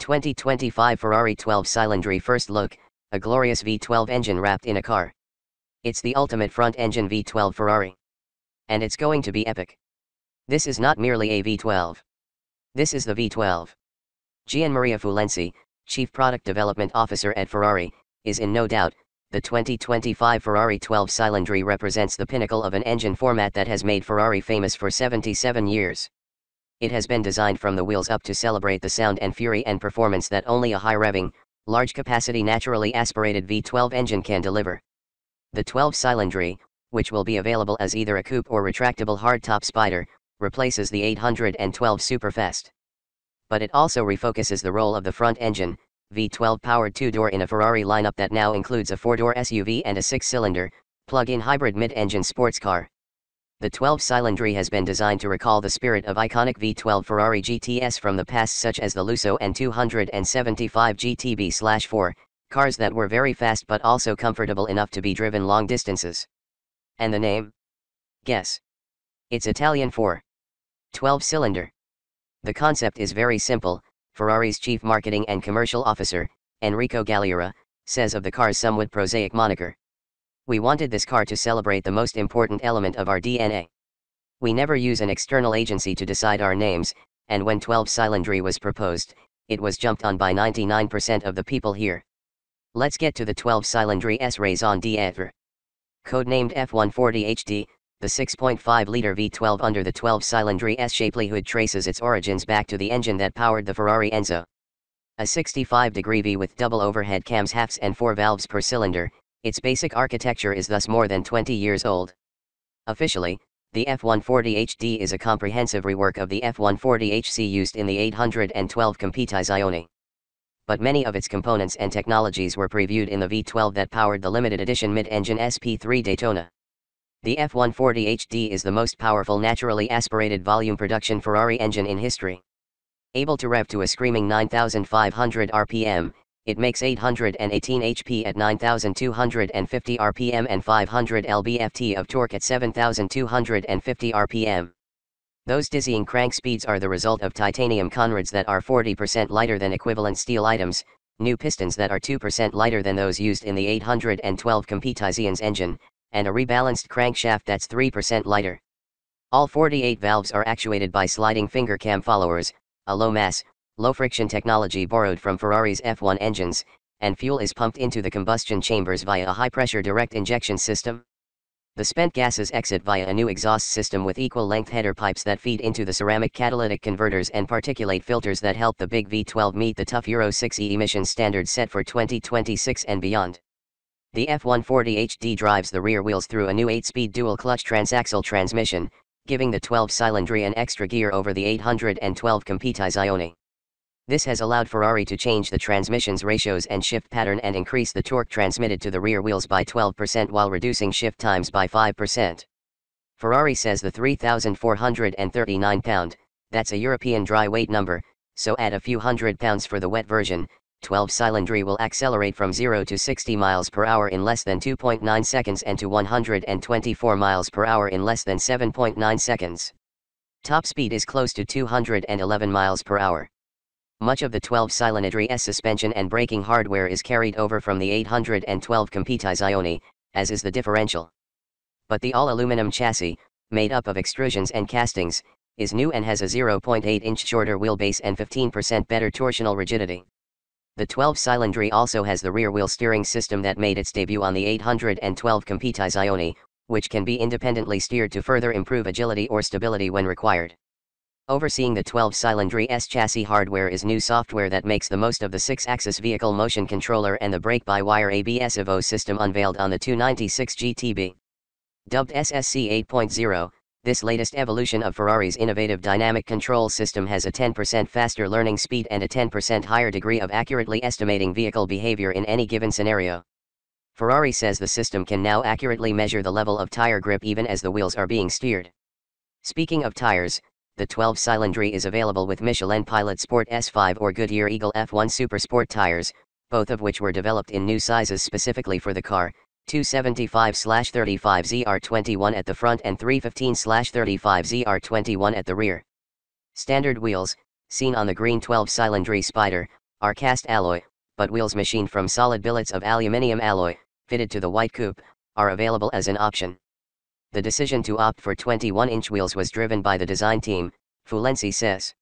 2025 Ferrari 12Cilindri first look, a glorious V12 engine wrapped in a car. It's the ultimate front-engine V12 Ferrari. And it's going to be epic. This is not merely a V12. This is the V12. Gianmaria Fullenci, Chief Product Development Officer at Ferrari, is in no doubt. The 2025 Ferrari 12Cilindri represents the pinnacle of an engine format that has made Ferrari famous for 77 years. It has been designed from the wheels up to celebrate the sound and fury and performance that only a high-revving, large-capacity naturally aspirated V12 engine can deliver. The 12Cilindri, which will be available as either a coupe or retractable hardtop spider, replaces the 812 Superfast. But it also refocuses the role of the front engine, V12 powered two-door in a Ferrari lineup that now includes a four-door SUV and a six-cylinder, plug-in hybrid mid-engine sports car. The 12Cilindri has been designed to recall the spirit of iconic V12 Ferrari GTS from the past, such as the Lusso and 275 GTB/4, cars that were very fast but also comfortable enough to be driven long distances. And the name? Guess. It's Italian for 12-cylinder. The concept is very simple. Ferrari's chief marketing and commercial officer, Enrico Galliera, says of the car's somewhat prosaic moniker. We wanted this car to celebrate the most important element of our DNA. We never use an external agency to decide our names, and when 12Cilindri was proposed, it was jumped on by 99% of the people here. Let's get to the 12Cilindri's raison d'être. Codenamed F140HD, the 6.5-liter V12 under the 12Cilindri's shapely hood traces its origins back to the engine that powered the Ferrari Enzo. A 65-degree V with double overhead cams, halves and 4 valves per cylinder, its basic architecture is thus more than 20 years old. Officially, the F140HD is a comprehensive rework of the F140HC used in the 812 Competizione. But many of its components and technologies were previewed in the V12 that powered the limited edition mid-engine SP3 Daytona. The F140HD is the most powerful naturally aspirated volume production Ferrari engine in history. Able to rev to a screaming 9,500 RPM, it makes 818 HP at 9,250 RPM and 500 lb-ft of torque at 7,250 RPM. Those dizzying crank speeds are the result of titanium conrads that are 40% lighter than equivalent steel items, new pistons that are 2% lighter than those used in the 812 Competizione's engine, and a rebalanced crankshaft that's 3% lighter. All 48 valves are actuated by sliding finger cam followers, a low-mass, low-friction technology borrowed from Ferrari's F1 engines, and fuel is pumped into the combustion chambers via a high-pressure direct injection system. The spent gases exit via a new exhaust system with equal-length header pipes that feed into the ceramic catalytic converters and particulate filters that help the big V12 meet the tough Euro 6e emissions standards set for 2026 and beyond. The F140HD drives the rear wheels through a new 8-speed dual-clutch transaxle transmission, giving the 12Cilindri an extra gear over the 812 Competizione. This has allowed Ferrari to change the transmission's ratios and shift pattern and increase the torque transmitted to the rear wheels by 12% while reducing shift times by 5%. Ferrari says the 3,439 pound, that's a European dry weight number, so add a few hundred pounds for the wet version. 12Cilindri will accelerate from 0 to 60 miles per hour in less than 2.9 seconds and to 124 miles per hour in less than 7.9 seconds. Top speed is close to 211 miles per hour. Much of the 12Cilindri's suspension and braking hardware is carried over from the 812 Competizione, as is the differential. But the all-aluminum chassis, made up of extrusions and castings, is new and has a 0.8-inch shorter wheelbase and 15% better torsional rigidity. The 12Cilindri also has the rear-wheel steering system that made its debut on the 812 Competizione, which can be independently steered to further improve agility or stability when required. Overseeing the 12Cilindri's chassis hardware is new software that makes the most of the 6-axis vehicle motion controller and the brake-by-wire ABS Evo system unveiled on the 296 GTB. Dubbed SSC 8.0, this latest evolution of Ferrari's innovative dynamic control system has a 10% faster learning speed and a 10% higher degree of accurately estimating vehicle behavior in any given scenario. Ferrari says the system can now accurately measure the level of tire grip even as the wheels are being steered. Speaking of tires, the 12Cilindri is available with Michelin Pilot Sport S5 or Goodyear Eagle F1 Super Sport tires, both of which were developed in new sizes specifically for the car, 275/35 ZR21 at the front and 315/35 ZR21 at the rear. Standard wheels, seen on the green 12Cilindri Spider, are cast alloy, but wheels machined from solid billets of aluminium alloy, fitted to the white coupe, are available as an option. The decision to opt for 21-inch wheels was driven by the design team, Fullenci says.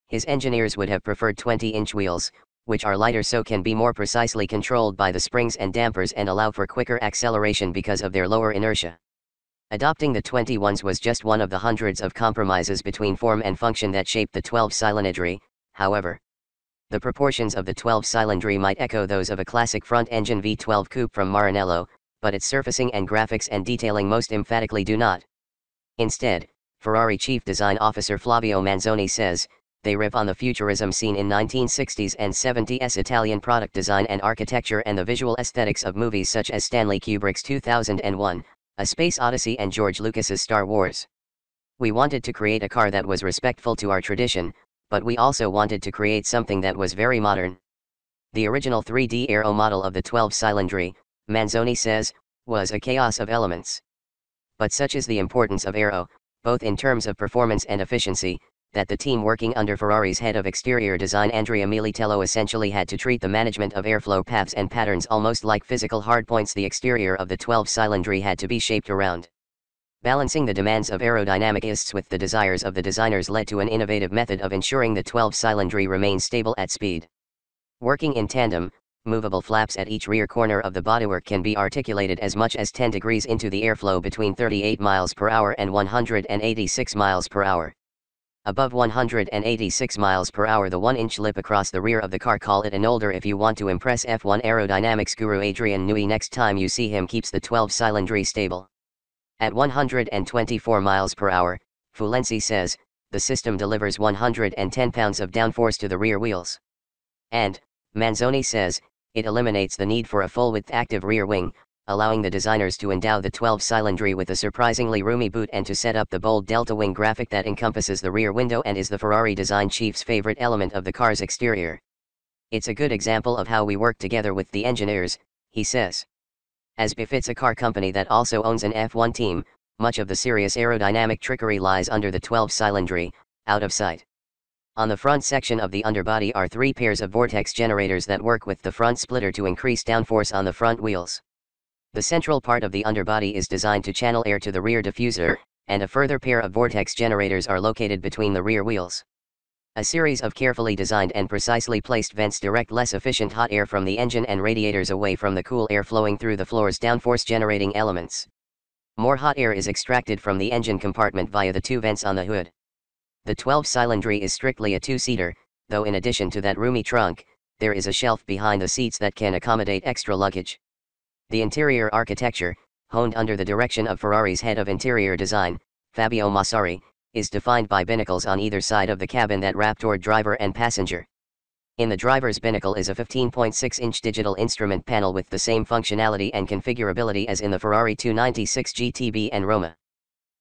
His engineers would have preferred 20-inch wheels, which are lighter so can be more precisely controlled by the springs and dampers and allow for quicker acceleration because of their lower inertia. Adopting the 21s was just one of the hundreds of compromises between form and function that shaped the 12-Cilindri, however. The proportions of the 12-Cilindri might echo those of a classic front-engine V12 coupe from Maranello, but its surfacing and graphics and detailing most emphatically do not. Instead, Ferrari chief design officer Flavio Manzoni says, they riff on the futurism seen in 1960s and 70s Italian product design and architecture and the visual aesthetics of movies such as Stanley Kubrick's 2001, A Space Odyssey and George Lucas's Star Wars. We wanted to create a car that was respectful to our tradition, but we also wanted to create something that was very modern. The original 3D aero model of the 12-Cilindri, Manzoni says, was a chaos of elements. But such is the importance of aero, both in terms of performance and efficiency, that the team working under Ferrari's head of exterior design Andrea Militello essentially had to treat the management of airflow paths and patterns almost like physical hardpoints the exterior of the 12-Cilindri had to be shaped around. Balancing the demands of aerodynamicists with the desires of the designers led to an innovative method of ensuring the 12-Cilindri remains stable at speed. Working in tandem, movable flaps at each rear corner of the bodywork can be articulated as much as 10 degrees into the airflow between 38 miles per hour and 186 miles per hour. Above 186 miles per hour, the 1-inch lip across the rear of the car, call it an older if you want to impress F1 aerodynamics guru Adrian Newey next time you see him, keeps the 12-Cilindri stable. At 124 miles per hour, Fullenci says, the system delivers 110 pounds of downforce to the rear wheels. And, Manzoni says, it eliminates the need for a full-width active rear wing, allowing the designers to endow the 12-Cilindri with a surprisingly roomy boot and to set up the bold delta wing graphic that encompasses the rear window and is the Ferrari design chief's favorite element of the car's exterior. It's a good example of how we work together with the engineers, he says. As befits a car company that also owns an F1 team, much of the serious aerodynamic trickery lies under the 12-Cilindri, out of sight. On the front section of the underbody are 3 pairs of vortex generators that work with the front splitter to increase downforce on the front wheels. The central part of the underbody is designed to channel air to the rear diffuser, and a further pair of vortex generators are located between the rear wheels. A series of carefully designed and precisely placed vents direct less efficient hot air from the engine and radiators away from the cool air flowing through the floor's downforce generating elements. More hot air is extracted from the engine compartment via the 2 vents on the hood. The 12-Cilindri is strictly a 2-seater, though in addition to that roomy trunk, there is a shelf behind the seats that can accommodate extra luggage. The interior architecture, honed under the direction of Ferrari's head of interior design, Fabio Massari, is defined by binnacles on either side of the cabin that wrap toward driver and passenger. In the driver's binnacle is a 15.6-inch digital instrument panel with the same functionality and configurability as in the Ferrari 296 GTB and Roma.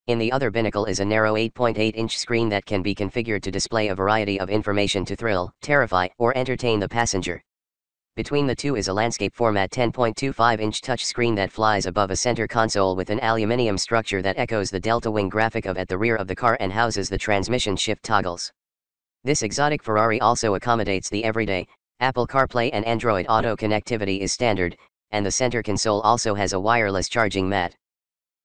In the other binnacle is a narrow 8.8-inch screen that can be configured to display a variety of information to thrill, terrify, or entertain the passenger. Between the two is a landscape format 10.25-inch touchscreen that flies above a center console with an aluminium structure that echoes the delta wing graphic of at the rear of the car and houses the transmission shift toggles. This exotic Ferrari also accommodates the everyday. Apple CarPlay and Android Auto connectivity is standard, and the center console also has a wireless charging mat.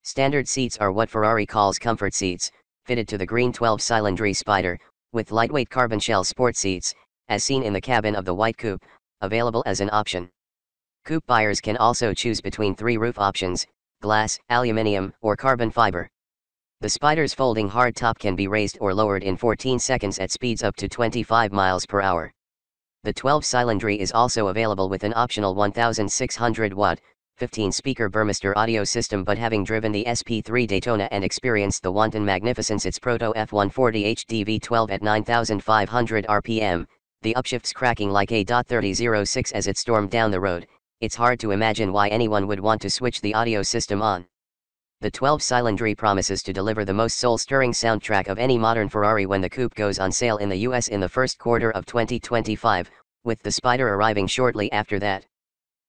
Standard seats are what Ferrari calls comfort seats, fitted to the green 12-Cilindri Spider, with lightweight carbon shell sport seats, as seen in the cabin of the white coupe, available as an option. Coupe buyers can also choose between 3 roof options: glass, aluminium, or carbon fiber. The Spider's folding hardtop can be raised or lowered in 14 seconds at speeds up to 25 miles per hour. The 12-Cilindri is also available with an optional 1,600-watt, 15-speaker Burmester audio system, but having driven the SP3 Daytona and experienced the wanton magnificence its proto F140 HD V12 at 9,500 RPM, the upshifts cracking like a .3006 as it stormed down the road, it's hard to imagine why anyone would want to switch the audio system on. The 12-Cilindri promises to deliver the most soul-stirring soundtrack of any modern Ferrari when the coupe goes on sale in the US in the first quarter of 2025, with the Spider arriving shortly after that.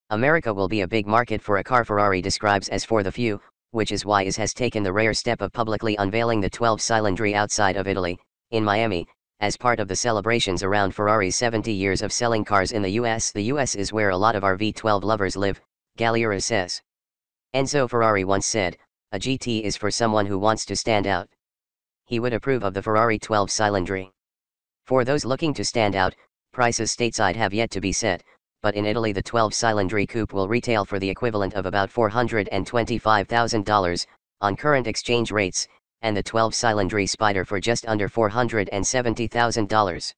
America will be a big market for a car Ferrari describes as for the few, which is why it has taken the rare step of publicly unveiling the 12-Cilindri outside of Italy, in Miami, as part of the celebrations around Ferrari's 70 years of selling cars in the US. The US is where a lot of our V12 lovers live, Galliera says. Enzo Ferrari once said, "A GT is for someone who wants to stand out." He would approve of the Ferrari 12Cilindri. For those looking to stand out, prices stateside have yet to be set, but in Italy the 12Cilindri Coupe will retail for the equivalent of about $425,000, on current exchange rates, and the 12Cilindri Spider for just under $470,000.